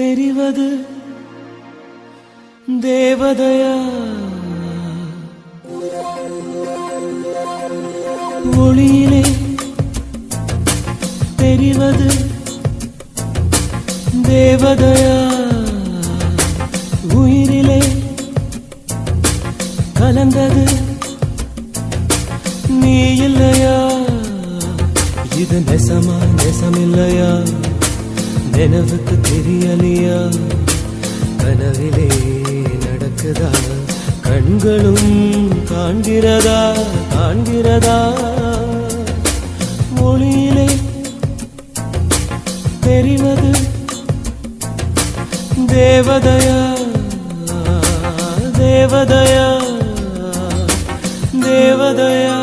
தெரிவது தேவதையா ஒளியிலே தெரிவது தேவதையா உயிரிலே கலந்தது நீ இல்லையா இது நெசமா நெசமில்லையா நினைவுக்கு தெரியலையா கனவிலே நடக்குதா கண்களும் காண்கிறதா காண்கிறதா மொழியிலே தெரிவது தேவதையா தேவதையா தேவதையா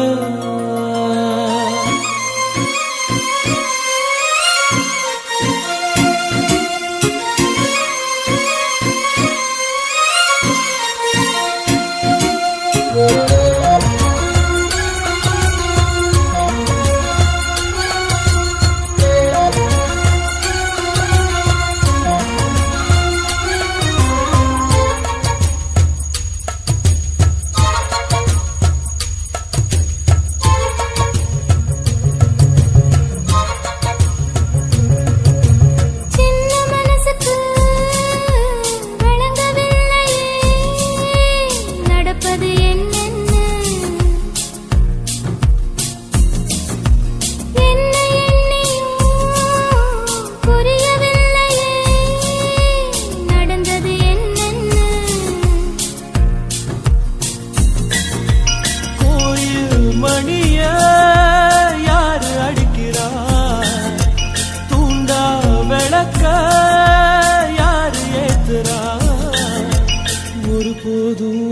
ஒருபோதும்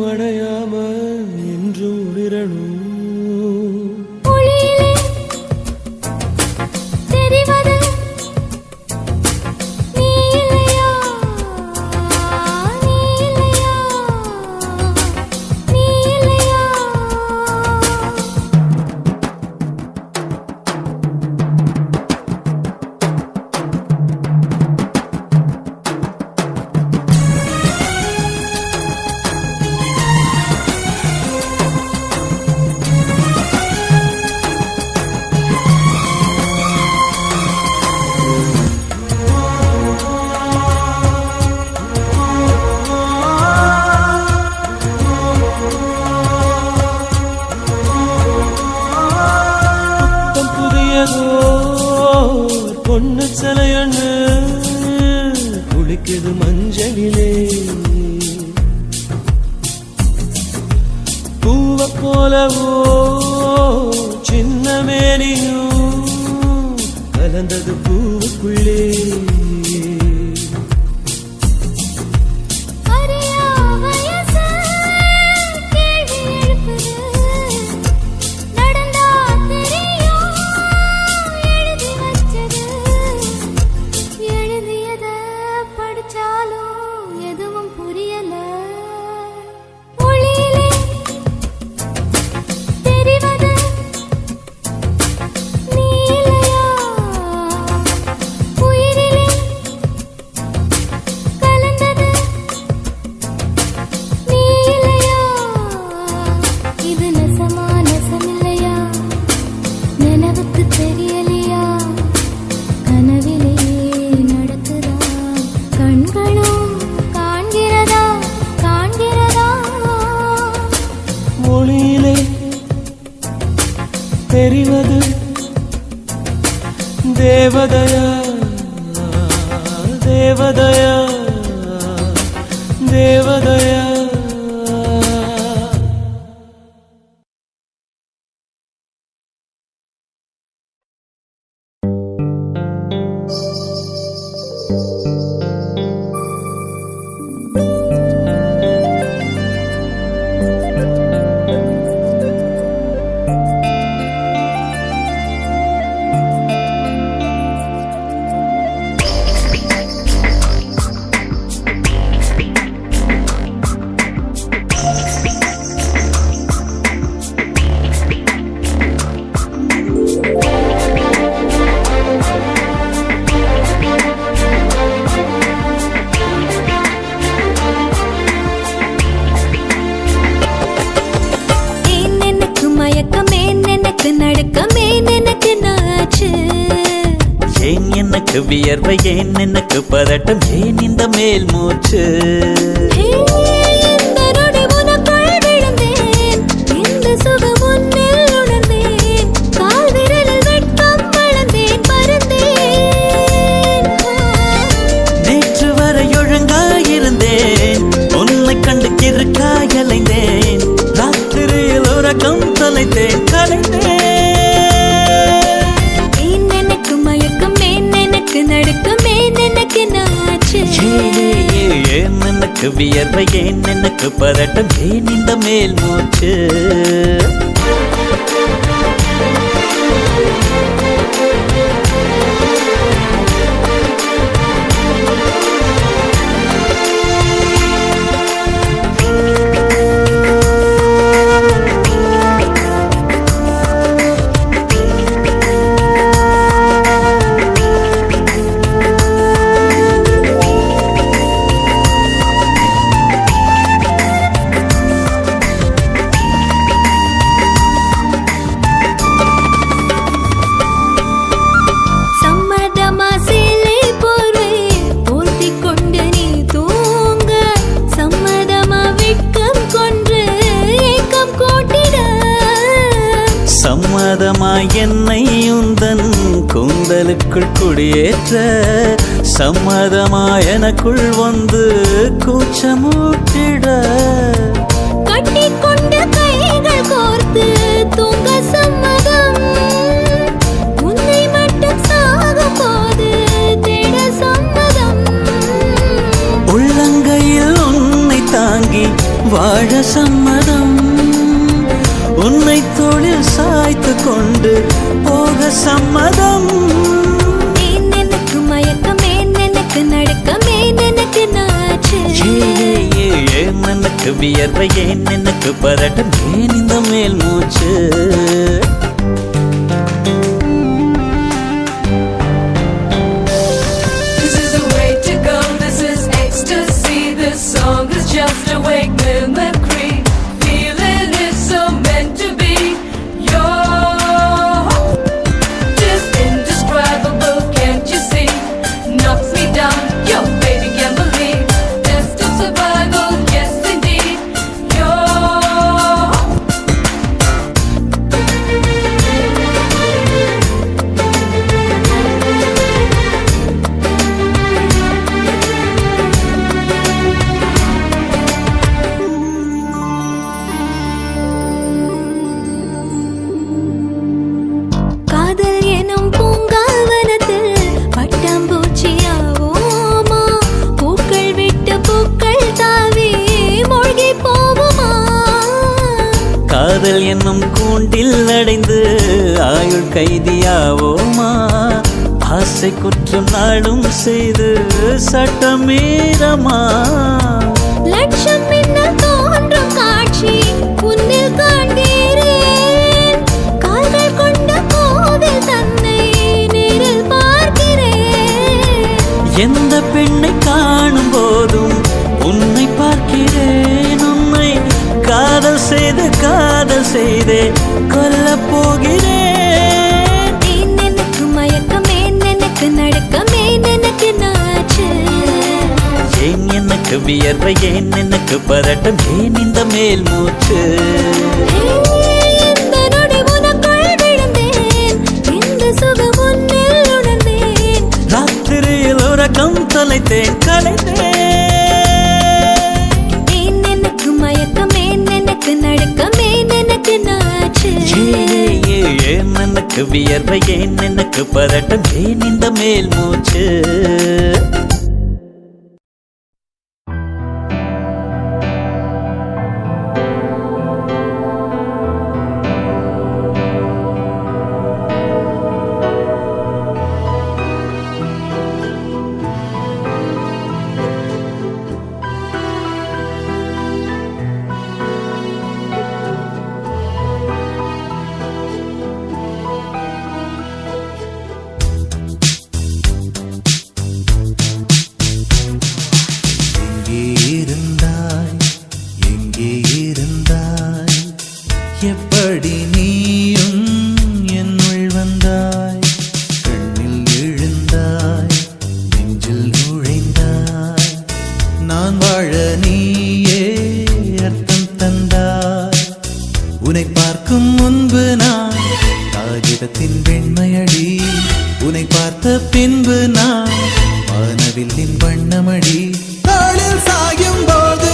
அடையாம என்று உளிரணும் பொண்ணு சிலையண்ணு குளிக்குது மஞ்சளிலே பூவ போலவோ சின்ன மேனியும் கலந்தது பூவுக்குள்ளே தெரிவது தேவதையா தேவதையா தேவதையா எனக்கு வியர்வை ஏன் எனக்கு பதட்டம் ஏன் இந்த மேல் மூச்சு நேற்று வரை ஒழுங்காயிருந்தேன் உன்னை கண்டு கிறுக்காயலைந்தேன் ராத்திரியில் உறக்கம் தொலைத்தேன் கலைந்தேன் ஏன் எனக்கு வியர்வை ஏன் எனக்கு பதட்டம் ஏன் இந்த மேல் மூச்சு சம்மதமாய் என்னை உந்தன் கூந்தலுக்குள் குடியேற்ற சம்மதமாய் எனக்குள் வந்து கூச்சமூட்டிட கட்டிக்கொண்ட கைகள் கோர்த்து தூங்க சம்மதம் உன்னை மட்டும் சாகும் போது தேட சம்மதம் உள்ளங்கையில் உன்னை தாங்கி வாழ சம்மதம் உன்னை தோளில் சாய்த்து கொண்டு போக சம்மதம் ஏன் எனக்கு மயக்கம் ஏன் எனக்கு நடுக்கம் ஏன் எனக்கு நாச்சு ஏன் எனக்கு வியர்வை ஏன் எனக்கு பதட்டம் ஏன் இந்த மேல் மூச்சு This is the way to go, this is ecstasy. This song is just a wake mimicry. Feeling is so meant to be. You're just indescribable, can't you see? Knocks me down, your baby can't believe. Test of survival, yes indeed. You're காதல் எனும் பூங்காவனத்தில் பட்டாம்பூச்சியாவோமா பூக்கள் விட்டு பூக்கள் தாவி மூழ்கி போகுமா காதல் என்னும் கூண்டில் அடைந்து ஆயுள் கைதியாவோமா ஆசை குற்றம் நாளும் செய்து சட்டமீறமா லட்சம் மின்னல் தோன்றும் காட்சி உன்னில் காண்கிறேன் கால்கள் கொண்ட கோவில் தன்னை நேரில் பார்க்கிறேன் எந்த பெண்ணை காணும் போதும் உன்னை பார்க்கிறேன் உன்னை காதல் செய்தே கொல்ல போகிறேன் ஏன் எனக்கு மயக்கம் ஏன் எனக்கு நடுக்கம் ஏன் எனக்கு நாச்சு ஏன் எனக்கு வியர்வை ஏன் எனக்கு பதட்டம் ஏன் இந்த மேல் மூச்சு இந்த நொடி உனக்குள் விழுந்தேன் இந்த சுகம் உன்னில் உணர்ந்தேன் ராத்திரியில் உறக்கம் தொலைத்தேன் கலைந்தேன் ஏன் எனக்கு மயக்கம் ஏன் எனக்கு நடுக்கம் ஏன் எனக்கு நாச்சு ஏன் எனக்கு வியர்வை ஏன் எனக்கு பதட்டம் ஏன் இந்த மேல் மூச்சு வந்தாய். உன்னை பார்க்கும் முன்பு நான் காகிதத்தின் வெண்மையடி, உன்னை பார்த்த பின்பு நான் வானவில்லின் வண்ணமடி. தாளில் சாயும் போது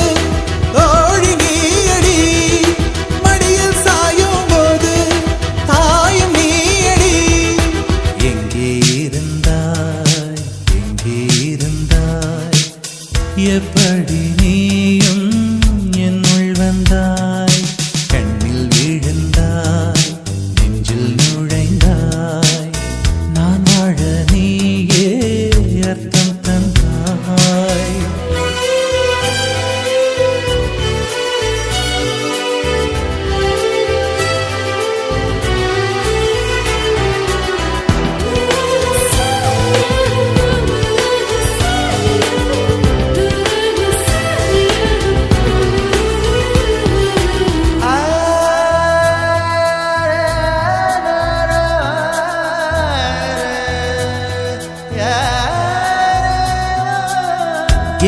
தோழி நீயடி, மடியில் சாயும் போது தாயும் நீயடி. எங்கே இருந்தாய், எங்கே இருந்தாய், எப்படி நீயும் என்னுள் வந்தாய். கண்ணில் விழுந்தாய், நெஞ்சில் நுழைந்தாய், நான் வாழ நீயே அர்த்தம் தந்தாய்.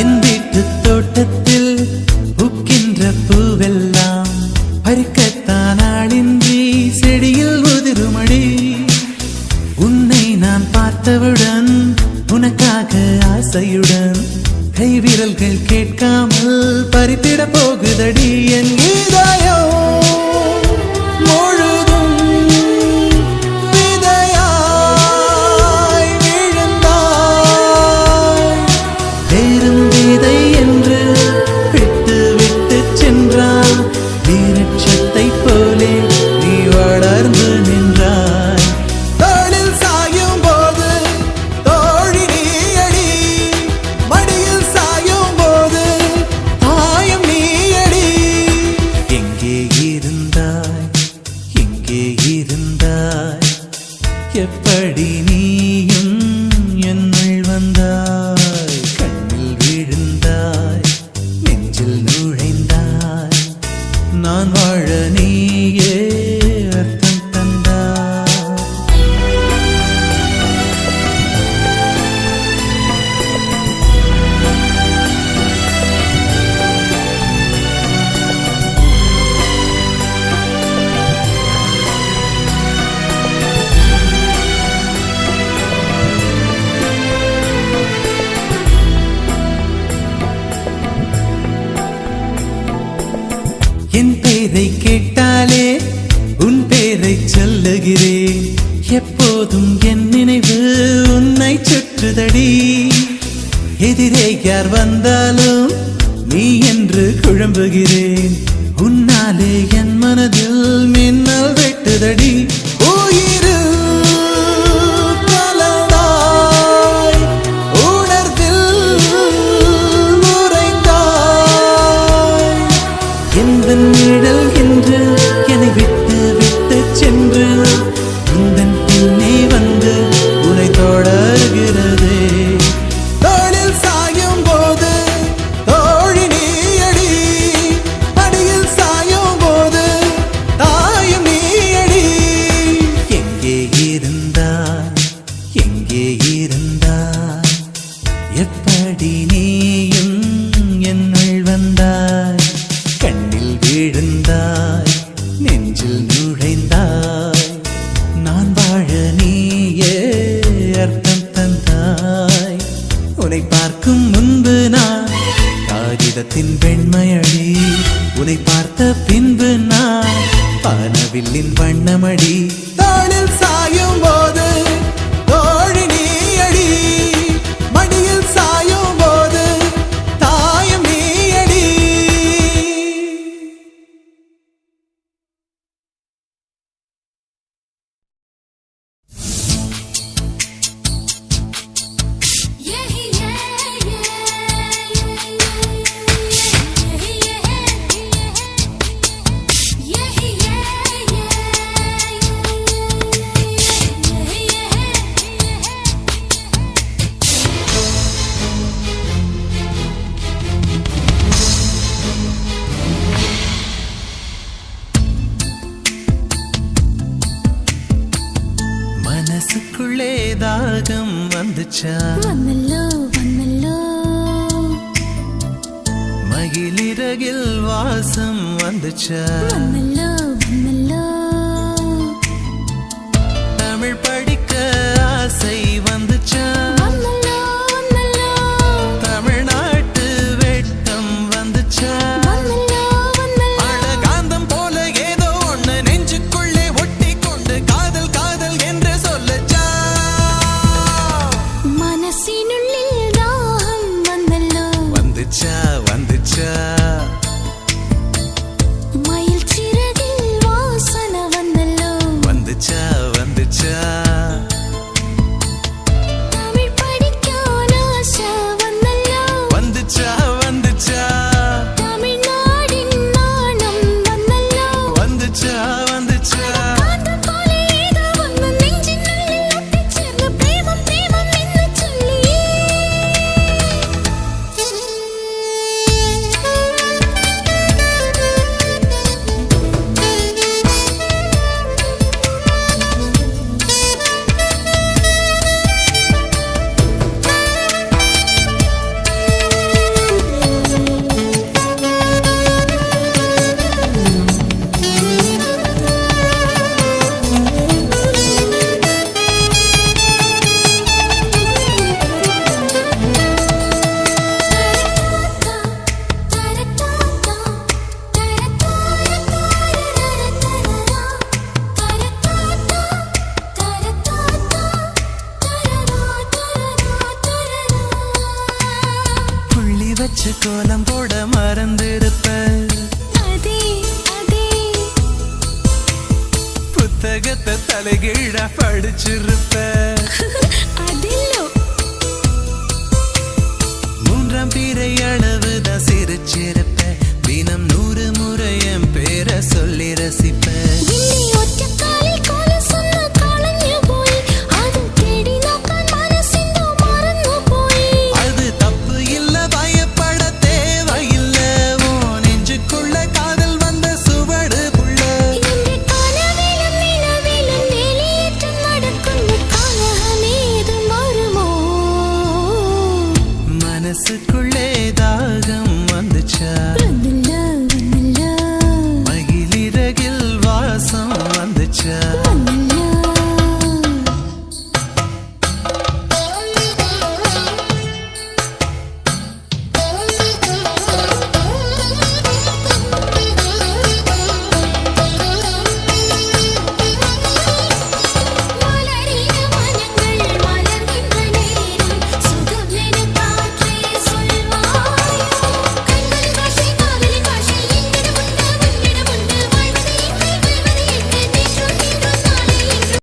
என் வீட்டு தோட்டத்தில் பூக்கின்ற பூவெல்லாம் பறிக்கத்தான் ஆளின்றி செடியில் உதிருமடி. உன்னை நான் பார்த்தவுடன் உனக்காக ஆசையுடன் கைவிரல்கள் கேட்காமல் பறித்திட போகுதடி. என் இதயம் முழுதும் விதையாய் விழுந்தாய். வேறும் விதை என்று விட்டு விட்டு சென்றாய், வீரட்சத்தை போலே நீ வளர்ந்து நின்றாய். தோளில் சாயும் போது தோழி நீயடி, மடியில் சாயும் போது தாயம் நீயடி. எங்கே இருந்தாய், எங்கே இருந்தாய், எப்படி நீயும் என்னுள் வந்தாய். கண்ணில் விழுந்தாய், நெஞ்சில் நுழைந்தாய், நான் வாழ நீயே அர்த்தம் தந்தாய். என் பேரை கேட்டாலே உன் பேரை சொல்லுகிறேன். எப்போதும் என் நினைவு உன்னை சுற்றுதடி. எதிரே யார் வந்தாலும் நீ என்று குழம்புகிறேன். உன்னாலே என் மனதில் மின்னல் வெட்டுதடி. உயிரில் கலந்தாய், உணர்வில் உறைந்தாய். எந்த நிழல் என்று என்னை விட்டு விட்டு சென்று உந்தன் பின்னே வந்து உன்னை தொடர்கிறதே. தோளில் சாயும் போது தோழி நீயடி, மடியில் சாயும் போது தாயும் நீயடி. எங்கே இருந்தாய், எங்கே இருந்தாய், எப்படி நீயும் என்னுள் வந்தாய். கண்ணில் விழுந்தாய், நெஞ்சில் நுழைந்தாய், நான் வாழ நீயே அர்த்தம் தந்தாய். உன்னை பார்க்கும் முன்பு நான் காகிதத்தின் வெண்மையடி, உன்னை பார்த்த பின்பு நான் வானவில்லின் வண்ணமடி. தாளில் சாயும் போது தோழி நீயடி, மடியில் சாயும் போது தாயம் நீயடி. மனசுக்குள்ளே தாகம் வந்துச்சா, வந்தல்லோ வந்தல்லோ, திகிலிரகில் வாசம் வந்துச்சா வந்தல்லோ வந்தல்லோ தமிழ் படிக்க ஆசை வந்துச்சா வந்தல்லோ வந்தல்லோ தமிழ்நாட்டு வெட்டம் வந்துச்சா வந்தல்லோ வந்தல்லோ அழகாந்தம் போல ஏதோ ஒண்ணு நெஞ்சுக்குள்ளே ஒட்டி கொண்டு காதல் காதல் என்று சொல்லச்சா மனசினுள்ளில் தாகம் வந்தல்லோ வந்துச்சா வந்துச்சா மயில் சிறகில் வாசனை வந்தல்லோ வந்துச்சா வந்துச்சா தமிழ் படிக்க ஆசை வந்தல்லோ வந்துச்சா வந்துச்சா தமிழ்நாடின் நாணம் வந்தல்லோ வந்துச்சா வந்துச்சா காந்தம் போல ஏதோ ஒன்று நெஞ்சினுள்ளில் ஒட்டிச் சேர்ந்து பிரேமம் பிரேமம் என்று சொல்லி புள்ளி வச்சு கோலம் போட மறந்திருப்ப அதே அதே புத்தகத்தை தலைகீழ படிச்சிருப்ப அதில்லோ மூன்றாம் பிறை அளவுதான் சிரிச்சிருப்ப தினம் 100 முறை என் பேரை சொல்லி ரசிப்ப